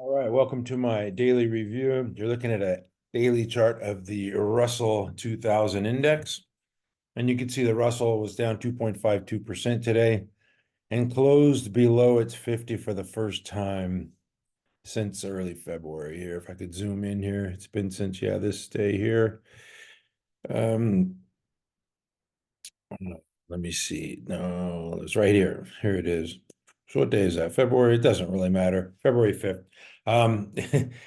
All right, welcome to my daily review. You're looking at a daily chart of the Russell 2000 index. And you can see the Russell was down 2.52% today and closed below its 50 for the first time since early February here. If I could zoom in here, it's been since, this day here. Let me see. No, it's right here. Here it is. So what day is that? February? It doesn't really matter. February 5th. Um,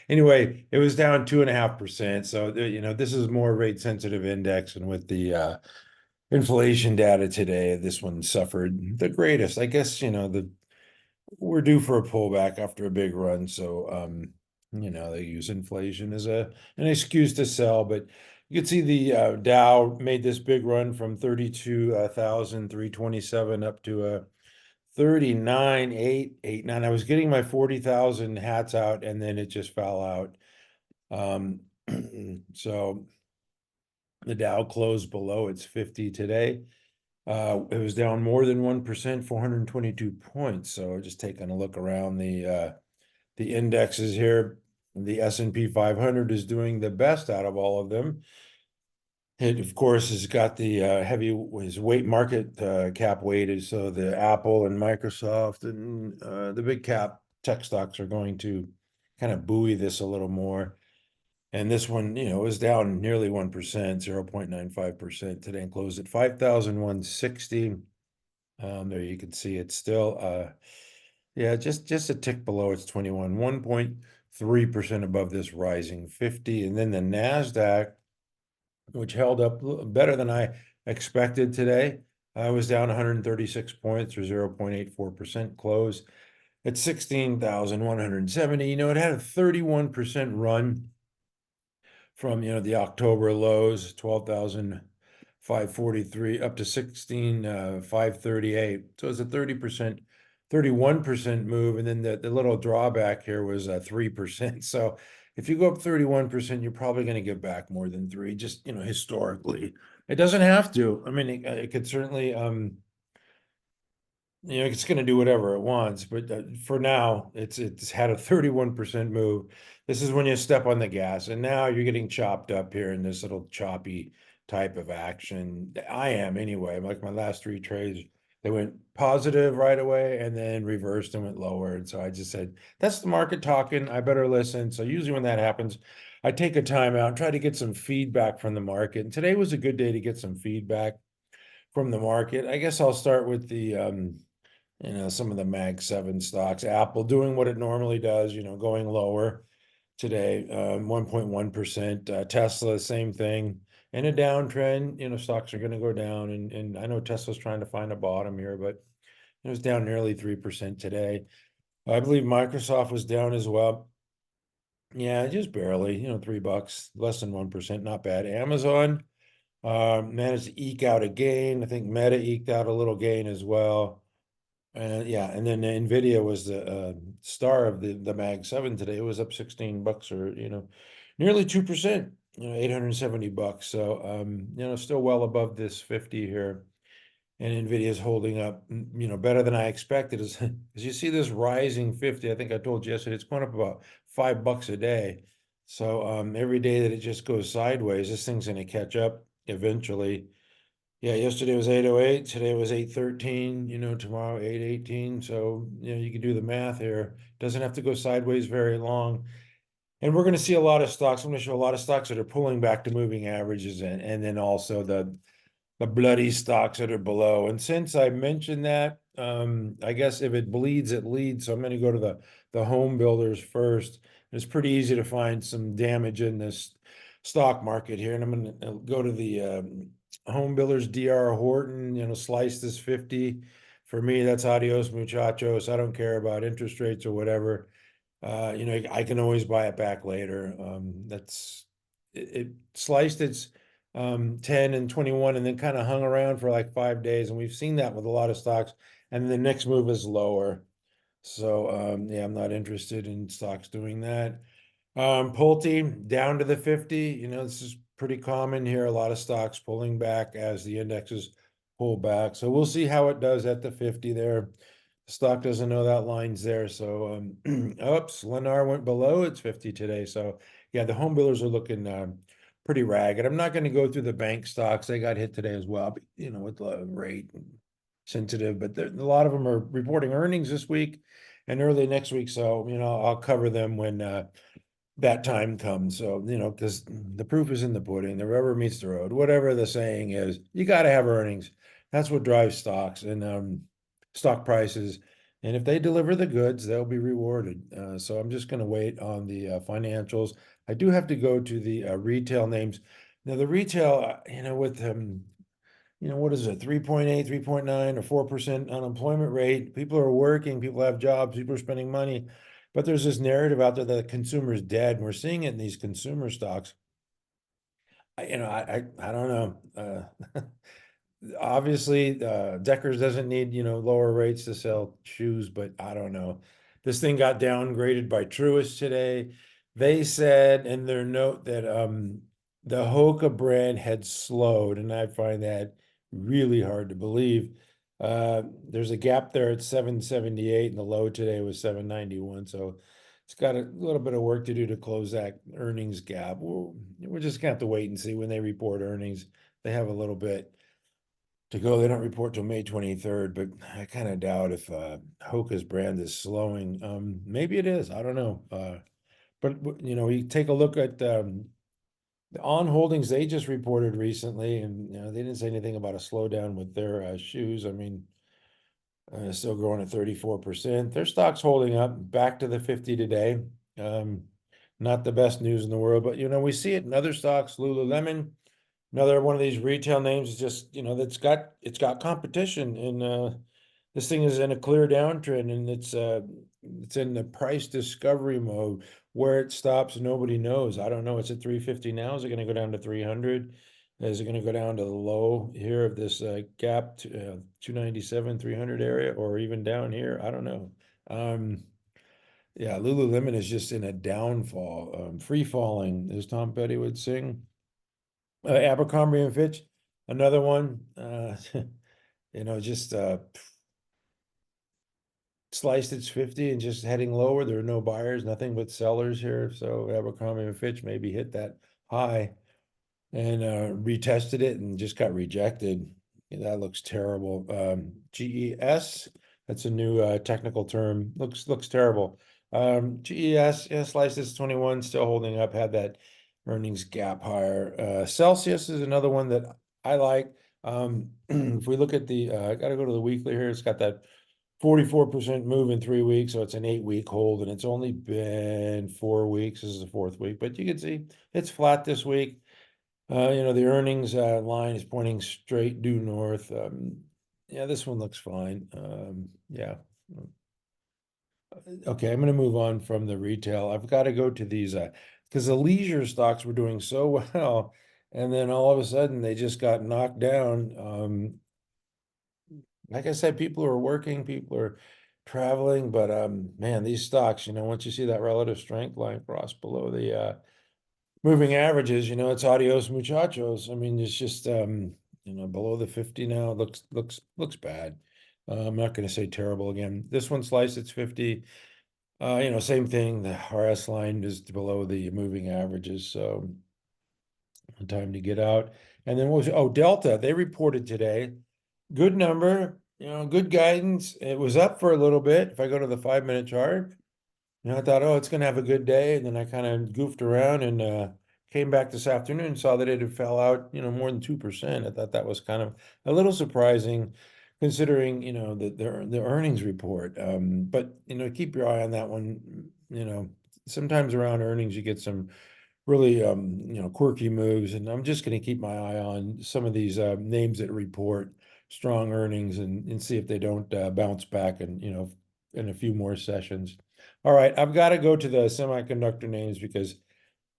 anyway, it was down 2.5%. So, this is more rate sensitive index. And with the inflation data today, this one suffered the greatest. I guess, we're due for a pullback after a big run. So, they use inflation as an excuse to sell, but you can see the Dow made this big run from 32,327 up to 39,889. I was getting my 40,000 hats out and then it just fell out. So the Dow closed below its 50 today. It was down more than 1%, 422 points. So just taking a look around the indexes here. The S&P 500 is doing the best out of all of them. It, of course, has got the his weight market cap weighted, so the Apple and Microsoft and the big cap tech stocks are going to kind of buoy this a little more. And this one, was down nearly 1%, 0.95% today and closed at 5,160. There you can see it's still, just a tick below its 21, 1.3% above this rising 50. And then the Nasdaq, which held up better than I expected today, was down 136 points or 0.84% close at 16,170. It had a 31% run from, the October lows, 12,543 up to 16,538. So it's a 30%, 31% move. And then the little drawback here was 3%. So if you go up 31%, you're probably going to get back more than 3, just, historically. It doesn't have to. I mean, it could certainly, it's going to do whatever it wants, but for now, it's had a 31% move. This is when you step on the gas, and now you're getting chopped up here in this little choppy type of action. I am anyway. Like my last 3 trades, they went positive right away and then reversed and went lower. And so I just said, that's the market talking. I better listen. So usually when that happens, I take a time out and try to get some feedback from the market. And today was a good day to get some feedback from the market. I guess I'll start with the some of the Mag 7 stocks. Apple doing what it normally does, going lower today, 1.1%. Tesla, same thing. In a downtrend, stocks are going to go down. And I know Tesla's trying to find a bottom here, but it was down nearly 3% today. I believe Microsoft was down as well. Yeah, just barely, $3, less than 1%, not bad. Amazon managed to eke out a gain. I think Meta eked out a little gain as well. And then NVDA was the star of the Mag 7 today. It was up $16 or, nearly 2%, $870. So, still well above this 50 here. And NVIDIA is holding up, better than I expected. As you see this rising 50, I think I told you yesterday, it's going up about $5 a day. So every day that it just goes sideways, this thing's going to catch up eventually. Yeah, yesterday was 808, today was 813, tomorrow 818. So, you can do the math here. Doesn't have to go sideways very long. And we're going to see a lot of stocks. I'm going to show a lot of stocks that are pulling back to moving averages and then also the bloody stocks that are below. And since I mentioned that, I guess if it bleeds, it leads. So I'm going to go to the home builders first. It's pretty easy to find some damage in this stock market here. And I'm going to go to the home builders, DR Horton, slice this 50. For me, that's adios muchachos. I don't care about interest rates or whatever. I can always buy it back later. It sliced its 10 and 21 and then kind of hung around for like 5 days. And we've seen that with a lot of stocks. And the next move is lower. So I'm not interested in stocks doing that. Pulte down to the 50. This is pretty common here. A lot of stocks pulling back as the indexes pull back. So we'll see how it does at the 50 there. Stock doesn't know that line's there, so, oops, Lennar went below its 50 today, so, yeah, the home builders are looking, pretty ragged. I'm not gonna go through the bank stocks, they got hit today as well, but, with the rate sensitive, but a lot of them are reporting earnings this week and early next week, so, I'll cover them when, that time comes. So, because the proof is in the pudding, the rubber meets the road, whatever the saying is, you got to have earnings. That's what drives stocks and stock prices. And if they deliver the goods, they'll be rewarded. So I'm just going to wait on the financials. I do have to go to the retail names. Now, the retail, with what is it, 3.8, 3.9, or 4% unemployment rate. People are working, people have jobs, people are spending money. But there's this narrative out there that the consumer's dead, and we're seeing it in these consumer stocks. I don't know. Obviously, Deckers doesn't need, lower rates to sell shoes, but I don't know. This thing got downgraded by Truist today. They said in their note that the Hoka brand had slowed, and I find that really hard to believe. There's a gap there at 778, and the low today was 791. So it's got a little bit of work to do to close that earnings gap. We're just gonna have to wait and see when they report earnings. They have a little bit to go. They don't report till May 23rd, but I kind of doubt if Hoka's brand is slowing. Maybe it is. I don't know. But you take a look at the On Holdings. They just reported recently, and they didn't say anything about a slowdown with their shoes. I mean, still growing at 34%. Their stock's holding up back to the 50 today. Not the best news in the world, but we see it in other stocks. Lululemon, another one of these retail names, is just it's got competition, and this thing is in a clear downtrend, and it's in the price discovery mode. Where it stops, nobody knows. I don't know. It's at 350 now. Is it going to go down to 300? Is it going to go down to the low here of this gap to 297, 300 area, or even down here? I don't know. Yeah, Lululemon is just in a downfall, free falling, as Tom Petty would sing. Abercrombie and Fitch, another one. Just sliced its 50 and just heading lower. There are no buyers, nothing but sellers here. So Abercrombie and Fitch maybe hit that high and retested it and just got rejected. That looks terrible. GES, that's a new technical term. Looks terrible. GES, sliced its 21, still holding up, had that earnings gap higher. Celsius is another one that I like. If we look at I got to go to the weekly here. It's got that 44% move in 3 weeks, so it's an 8-week hold, and it's only been 4 weeks. This is the 4th week, but you can see it's flat this week. The earnings line is pointing straight due north. Yeah, this one looks fine. Yeah. Okay, I'm going to move on from the retail. I've got to go to these because the leisure stocks were doing so well, and then all of a sudden they just got knocked down. Like I said, people are working, people are traveling, but man, these stocks, once you see that relative strength line cross below the moving averages, it's adios muchachos. I mean, it's just below the 50 now. It looks bad. I'm not going to say terrible again. This one sliced its 50. Same thing. The RS line is below the moving averages, so time to get out. And then Delta, they reported today. Good number, good guidance. It was up for a little bit. If I go to the 5-minute chart, I thought, oh, it's going to have a good day. And then I kind of goofed around and came back this afternoon and saw that it had fell out, more than 2%. I thought that was kind of a little surprising considering, the earnings report. But, keep your eye on that one. Sometimes around earnings, you get some really, quirky moves. And I'm just going to keep my eye on some of these names that report strong earnings and see if they don't bounce back and, in a few more sessions. All right, I've got to go to the semiconductor names because,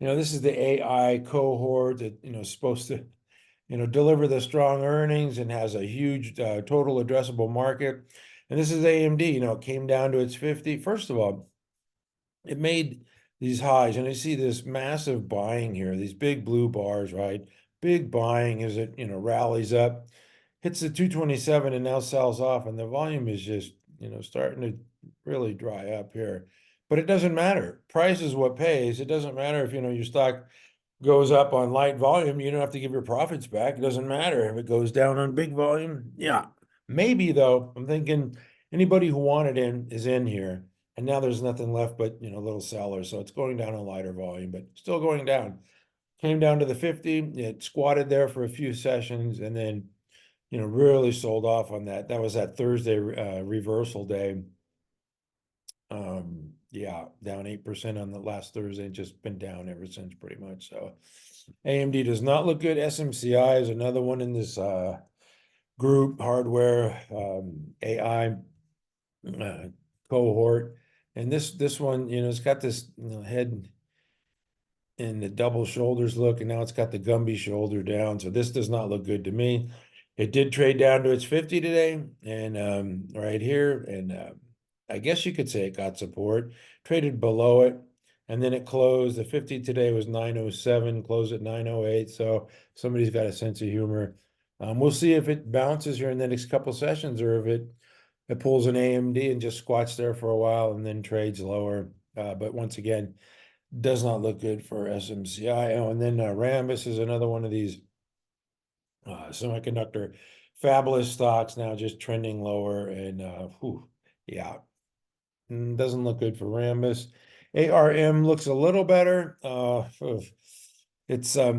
this is the AI cohort that, is supposed to, deliver the strong earnings and has a huge total addressable market. And this is AMD, it came down to its 50. First of all, it made these highs, and I see this massive buying here, these big blue bars, right? Big buying as it, rallies up, hits the 227 and now sells off, and the volume is just starting to really dry up here. But it doesn't matter. Price is what pays. It doesn't matter if, your stock goes up on light volume, you don't have to give your profits back. It doesn't matter if it goes down on big volume. Yeah, maybe though. I'm thinking anybody who wanted in is in here, and now there's nothing left but little sellers. So it's going down on lighter volume, but still going down. Came down to the 50. It squatted there for a few sessions, and then really sold off on that. That was that Thursday reversal day. Yeah, down 8% on the last Thursday, just been down ever since pretty much. So AMD does not look good. SMCI is another one in this group, hardware, AI cohort. And this one, it's got this head and the double shoulders look, and now it's got the Gumby shoulder down. So this does not look good to me. It did trade down to its 50 today, and right here, and I guess you could say it got support, traded below it, and then it closed. The 50 today was 907, closed at 908. So somebody's got a sense of humor. We'll see if it bounces here in the next couple sessions, or if it pulls an AMD and just squats there for a while and then trades lower. But once again, does not look good for SMCI. Oh, and then RMBS is another one of these semiconductor fabulous stocks, now just trending lower, and yeah, doesn't look good for RMBS. ARM looks a little better. It's I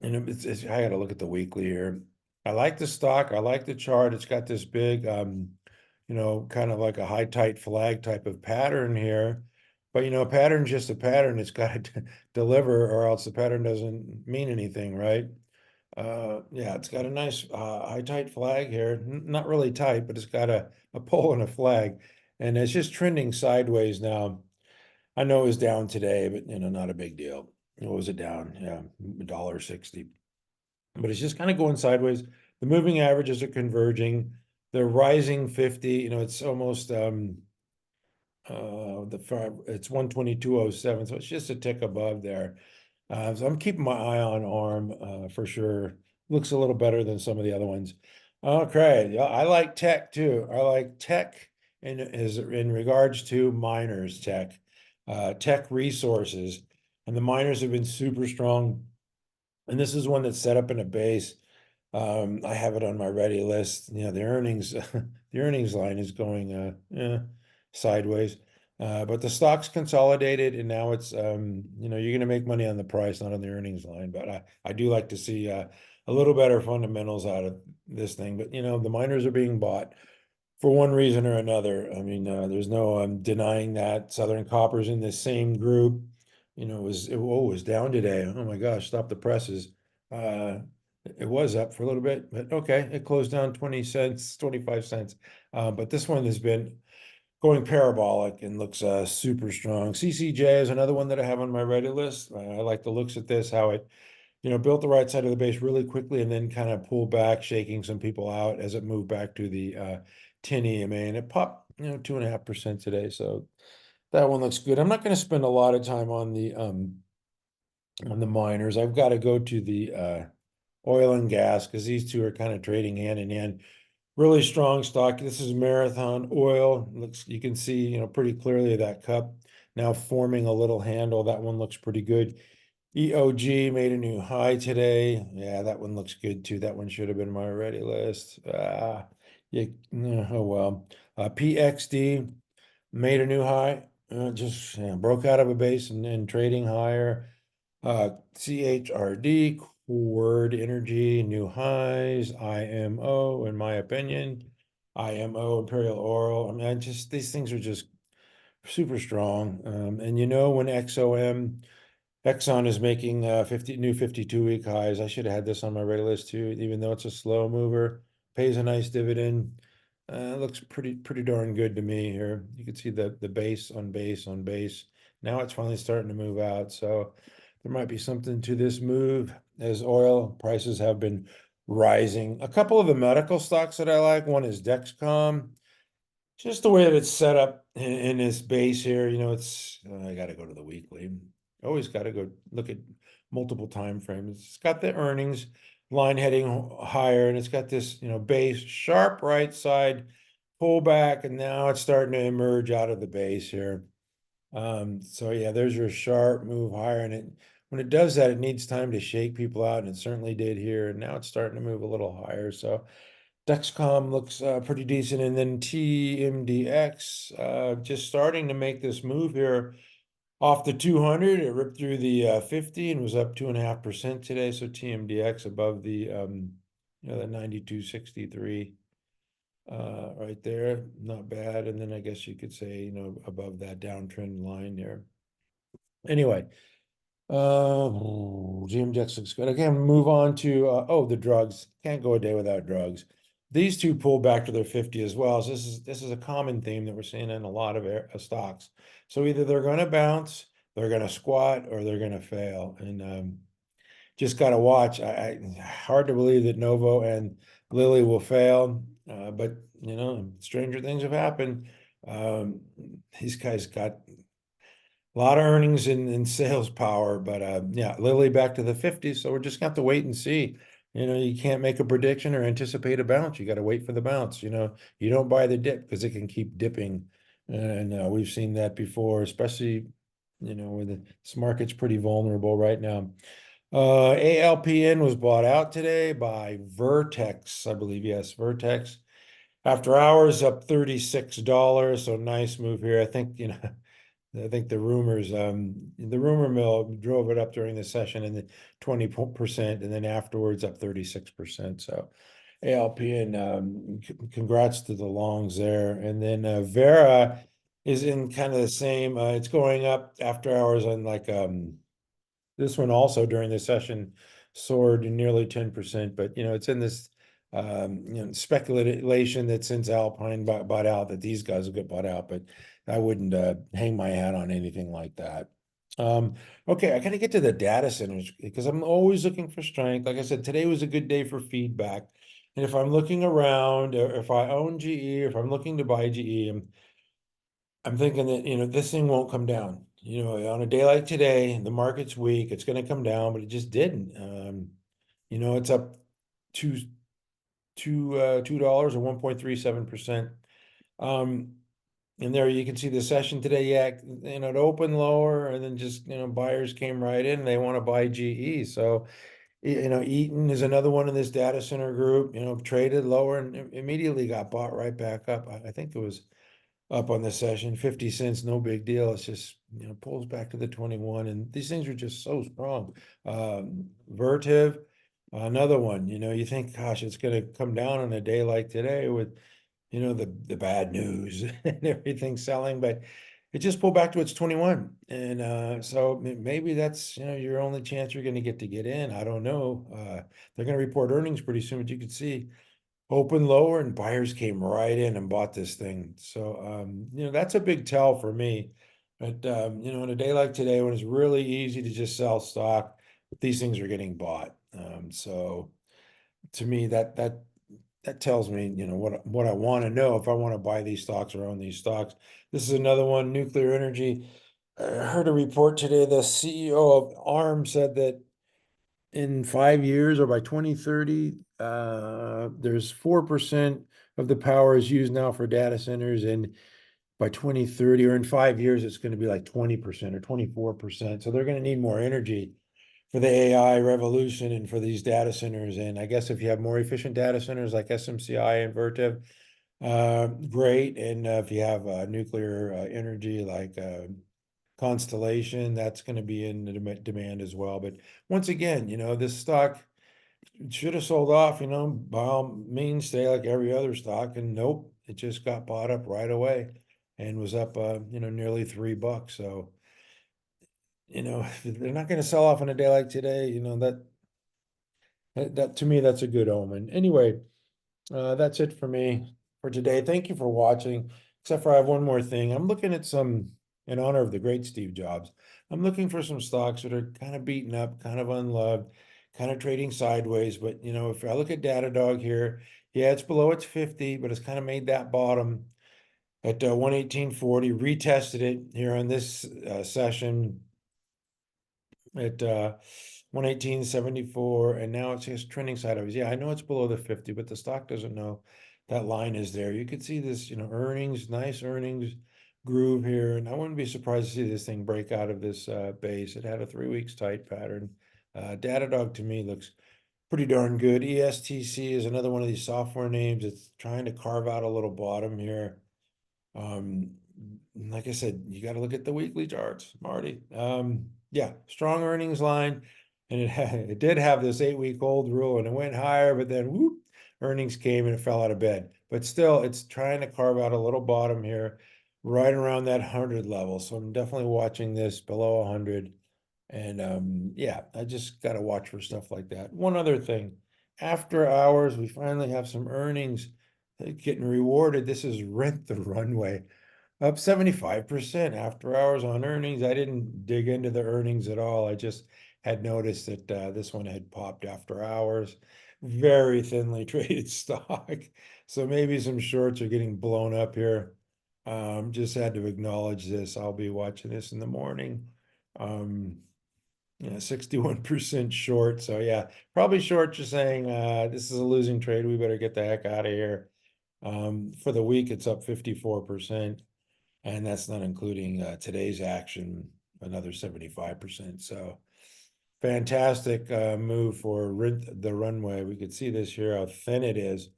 gotta look at the weekly here. I like the stock. I like the chart. It's got this big kind of like a high tight flag type of pattern here. But a pattern's just a pattern. It's got to deliver, or else the pattern doesn't mean anything, right? Yeah, it's got a nice high tight flag here. Not really tight, but it's got a pole and a flag. And it's just trending sideways now. I know it was down today, but not a big deal. What was it down? Yeah, $1.60. But it's just kind of going sideways. The moving averages are converging. The rising 50, it's almost it's 122.07, so it's just a tick above there. So I'm keeping my eye on ARM for sure. Looks a little better than some of the other ones. Okay, yeah, I like TECK too. I like TECK in regards to miners, TECK resources, and the miners have been super strong. And this is one that's set up in a base. I have it on my ready list. The earnings, the earnings line is going sideways. But the stock's consolidated, and now it's you're going to make money on the price, not on the earnings line. But I do like to see a little better fundamentals out of this thing. But the miners are being bought for one reason or another. I mean, there's no denying that. Southern Copper's in this same group. It was down today. Oh my gosh, stop the presses. It was up for a little bit, but okay, it closed down 20 cents, 25 cents. But this one has been going parabolic and looks super strong. CCJ is another one that I have on my ready list. I like the looks at this, how it built the right side of the base really quickly and then kind of pulled back, shaking some people out as it moved back to the 10 EMA, and it popped 2.5% today. So that one looks good. I'm not going to spend a lot of time on the miners. I've got to go to the oil and gas, because these two are kind of trading hand in hand. Really strong stock. This is Marathon Oil. You can see, pretty clearly that cup now forming a little handle. That one looks pretty good. EOG made a new high today. Yeah, that one looks good too. That one should have been my ready list. Yeah, oh well. PXD made a new high. Just broke out of a base and trading higher. CHRD, Word Energy, new highs. IMO, in my opinion. IMO, Imperial Oil. I mean, these things are just super strong. And when Exxon is making 50 new 52-week highs. I should have had this on my radar list too, even though it's a slow mover. Pays a nice dividend. Looks pretty darn good to me here. You can see the base on base on base. Now it's finally starting to move out. So there might be something to this move as oil prices have been rising. A couple of the medical stocks that I like. One is Dexcom. Just the way that it's set up in this base here, it's I got to go to the weekly. Always got to go look at multiple time frames. It's got the earnings. line heading higher, and it's got this, base, sharp right side pullback, and now it's starting to emerge out of the base here. So yeah, there's your sharp move higher, and when it does that, it needs time to shake people out, and it certainly did here, and now it's starting to move a little higher. So Dexcom looks pretty decent, and then TMDX just starting to make this move here off the 200. It ripped through the 50 and was up 2.5% today. So TMDX above the the 92.63 right there, not bad. And then I guess you could say above that downtrend line there. Anyway, GMDX looks good. Again, move on to the drugs. Can't go a day without drugs. These two pull back to their 50 as well. So this is a common theme that we're seeing in a lot of stocks. So either they're going to bounce, they're going to squat, or they're going to fail. And just got to watch. Hard to believe that Novo and Lilly will fail, but stranger things have happened. These guys got a lot of earnings in sales power, but yeah, Lilly back to the 50s. So we're just going to have to wait and see. You can't make a prediction or anticipate a bounce. You got to wait for the bounce. You don't buy the dip because it can keep dipping. And we've seen that before, especially, when this market's pretty vulnerable right now. ALPN was bought out today by Vertex, I believe. Yes, Vertex. After hours up $36. So nice move here. I think, I think the rumor mill drove it up during the session in the 20%, and then afterwards up 36%. So ALPN, congrats to the longs there. And then VERA is in kind of the same, it's going up after hours on like this one also during the session soared nearly 10%, but it's in this speculation that since Alpine bought out, that these guys will get bought out, but I wouldn't hang my hat on anything like that. Okay, I got to get to the data centers because I'm always looking for strength. Like I said, today was a good day for feedback. And if I'm looking around, or if I own GE, or if I'm looking to buy GE, I'm thinking that, this thing won't come down. On a day like today, the market's weak, it's going to come down, but it just didn't. It's up $2 or 1.37%. And there you can see the session today. Yeah, it opened lower, and then just buyers came right in. They want to buy GE. So Eaton is another one in this data center group. Traded lower and immediately got bought right back up. I think it was up on the session, 50 cents, no big deal. It's just, pulls back to the 21, and these things are just so strong. Vertiv, another one, you think, gosh, it's going to come down on a day like today with, the bad news and everything selling, but it just pulled back to its 21. And so maybe that's, your only chance you're going to get in. I don't know. They're going to report earnings pretty soon, but you can see open lower and buyers came right in and bought this thing. So, that's a big tell for me. But, in a day like today, when it's really easy to just sell stock, these things are getting bought. So to me, that tells me, what I want to know if I want to buy these stocks or own these stocks. This is another one, nuclear energy. I heard a report today. The CEO of ARM said that in 5 years or by 2030, there's 4% of the power is used now for data centers, and by 2030 or in 5 years, it's going to be like 20% or 24%. So they're going to need more energy for the AI revolution and for these data centers. And I guess if you have more efficient data centers like SMCI and Vertiv, great. And if you have nuclear energy like Constellation, that's going to be in the demand as well. But once again, this stock should have sold off, by all means, stay like every other stock. And nope, it just got bought up right away and was up, nearly $3. So, if they're not going to sell off on a day like today, that to me, that's a good omen. Anyway, that's it for me for today. Thank you for watching. Except for I have one more thing. I'm looking at in honor of the great Steve Jobs. I'm looking for some stocks that are kind of beaten up, kind of unloved, kind of trading sideways. But if I look at Datadog here, yeah, it's below its 50, but it's kind of made that bottom at 118.40. Retested it here on this session. at 118.74, and now it's just trending sideways. Yeah, I know it's below the 50, but the stock doesn't know that line is there. You can see this, you know, earnings, nice earnings groove here, and I wouldn't be surprised to see this thing break out of this base. It had a 3 weeks tight pattern. Datadog to me looks pretty darn good. ESTC is another one of these software names. It's trying to carve out a little bottom here. Like I said, you got to look at the weekly charts, Marty. Yeah, strong earnings line, and it did have this 8-week-old rule, and it went higher, but then whoop, earnings came and it fell out of bed. But still, it's trying to carve out a little bottom here, right around that 100 level. So I'm definitely watching this below 100. And yeah, I just got to watch for stuff like that. One other thing, after hours, we finally have some earnings getting rewarded. This is Rent the Runway, up 75% after hours on earnings. I didn't dig into the earnings at all. I just had noticed that this one had popped after hours. Very thinly traded stock. So maybe some shorts are getting blown up here. Just had to acknowledge this. I'll be watching this in the morning. Yeah, 61% short. So yeah, probably short, just saying this is a losing trade. We better get the heck out of here. For the week, it's up 54%. And that's not including today's action, another 75%. So fantastic move for the runway. We could see this here, how thin it is,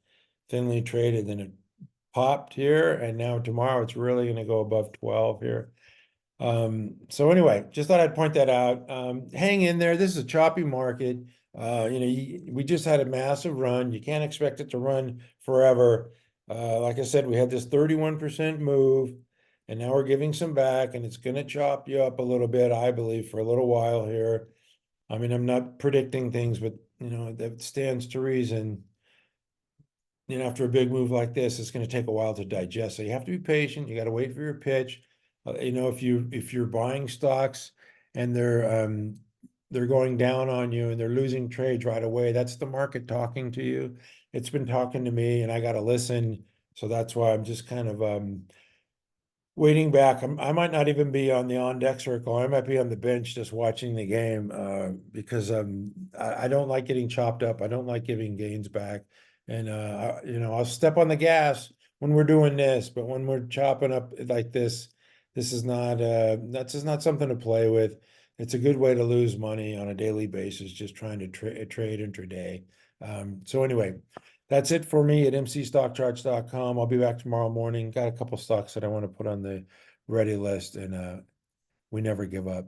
thinly traded. Then it popped here, and now tomorrow it's really going to go above 12 here. So anyway, just thought I'd point that out. Hang in there. This is a choppy market. You know, we just had a massive run. You can't expect it to run forever. Like I said, we had this 31% move, and now we're giving some back, and it's going to chop you up a little bit, I believe, for a little while here. I mean, I'm not predicting things, but you know, that stands to reason. You know, after a big move like this, it's going to take a while to digest. So you have to be patient. You got to wait for your pitch. You know, if you're buying stocks and they're going down on you and they're losing trades right away, that's the market talking to you. It's been talking to me, and I got to listen. So that's why I'm just kind of waiting back. I might not even be on the on deck circle. I might be on the bench just watching the game because I don't like getting chopped up. I don't like giving gains back. And you know, I'll step on the gas when we're doing this, but when we're chopping up like this, this is not that's just not something to play with. It's a good way to lose money on a daily basis, just trying to trade intraday. So anyway, that's it for me at mcstockcharts.com. I'll be back tomorrow morning. Got a couple stocks that I want to put on the ready list, and we never give up.